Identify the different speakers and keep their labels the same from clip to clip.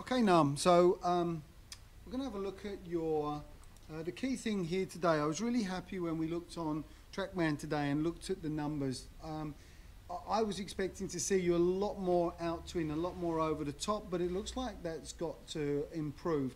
Speaker 1: Okay, Nam, so we're going to have a look at your, the key thing here today. I was really happy when we looked on TrackMan today and looked at the numbers. I was expecting to see you a lot more out twin, a lot more over the top, but it looks like that's got to improve.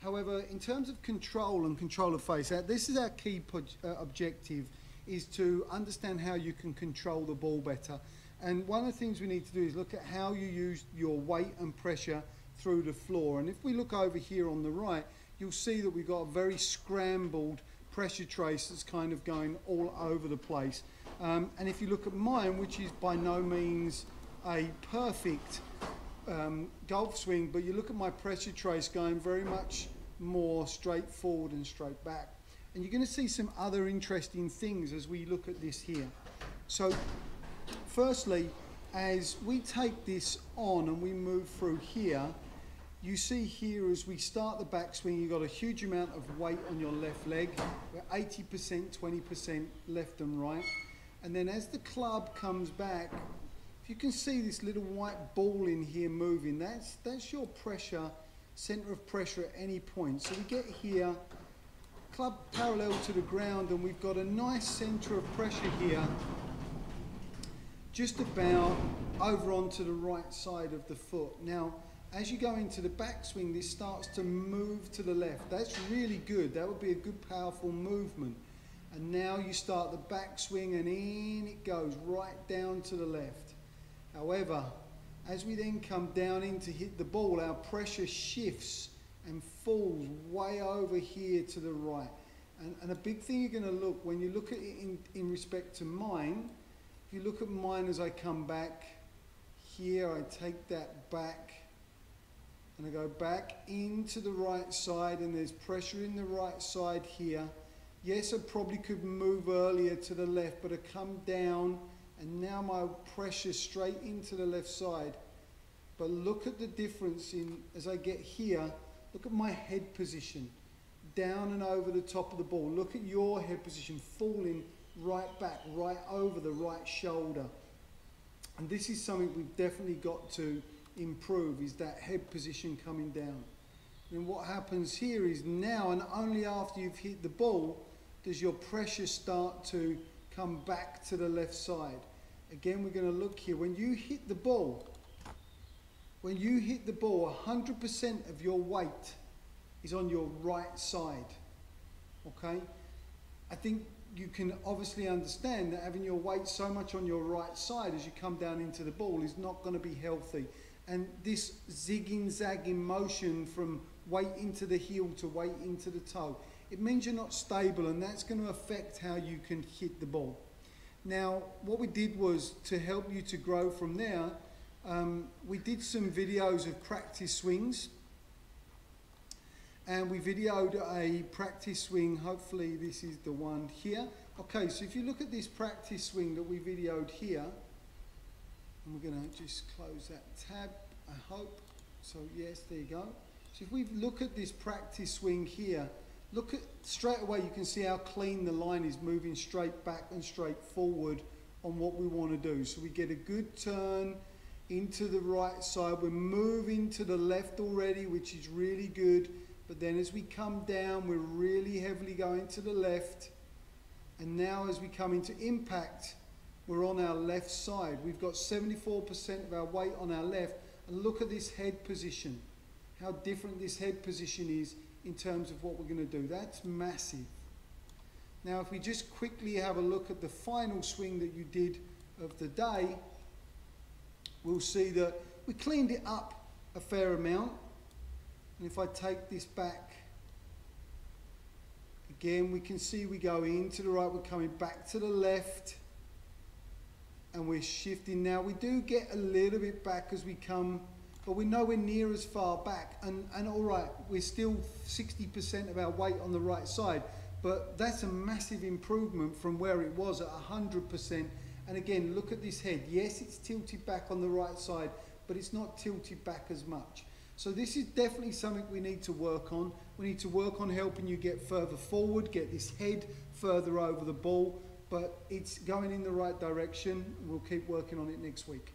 Speaker 1: However, in terms of control and control of face out, this is our key objective, is to understand how you can control the ball better. And one of the things we need to do is look at how you use your weight and pressure through the floor. And if we look over here on the right, you'll see that we've got a very scrambled pressure trace that's kind of going all over the place. And if you look at mine, which is by no means a perfect golf swing, but you look at my pressure trace going very much more straight forward and straight back. And you're going to see some other interesting things as we look at this here. So firstly, as we take this on and we move through here, you see here as we start the backswing, you've got a huge amount of weight on your left leg. We're 80%, 20% left and right. And then as the club comes back, if you can see this little white ball in here moving, that's your pressure, center of pressure at any point. So we get here, club parallel to the ground, and we've got a nice center of pressure here, just about over onto the right side of the foot. Now, as you go into the backswing, this starts to move to the left. That's really good. That would be a good, powerful movement. And now you start the backswing and in it goes right down to the left. However, as we then come down in to hit the ball, our pressure shifts and falls way over here to the right. And a big thing you're going to look, when you look at it in respect to mine, if you look at mine as I come back here, I take that back and I go back into the right side, and there's pressure in the right side here. Yes, I probably could move earlier to the left, but I come down and now my pressure straight into the left side. But look at the difference as I get here. Look at my head position, down and over the top of the ball. Look at your head position, falling right back, right over the right shoulder. And this is something we've definitely got to improve, is that head position coming down. And what happens here is now, and only after you've hit the ball, does your pressure start to come back to the left side. Again, we're going to look here. When you hit the ball, 100% of your weight is on your right side. Okay? I think you can obviously understand that having your weight so much on your right side as you come down into the ball is not going to be healthy. And this zigging, zagging motion from weight into the heel to weight into the toe, it means you're not stable, and that's going to affect how you can hit the ball. Now, what we did was, to help you to grow from there, we did some videos of practice swings. And we videoed a practice swing. Hopefully this is the one here. Okay, so if you look at this practice swing that we videoed here, and we're going to just close that tab, I hope. So yes, there you go. So if we look at this practice swing here, look at, straight away you can see how clean the line is, moving straight back and straight forward on what we want to do. So we get a good turn into the right side. We're moving to the left already, which is really good. But then as we come down, we're really heavily going to the left. And now as we come into impact, we're on our left side. We've got 74% of our weight on our left. And look at this head position, how different this head position is in terms of what we're going to do. That's massive. Now, if we just quickly have a look at the final swing that you did of the day, we'll see that we cleaned it up a fair amount. And if I take this back, again, we can see we go into the right, we're coming back to the left, and we're shifting. Now, we do get a little bit back as we come, but we're nowhere near as far back. And all right, we're still 60% of our weight on the right side, but that's a massive improvement from where it was at 100%. And again, look at this head. Yes, it's tilted back on the right side, but it's not tilted back as much. So this is definitely something we need to work on. We need to work on helping you get further forward, get this head further over the ball, but it's going in the right direction. We'll keep working on it next week.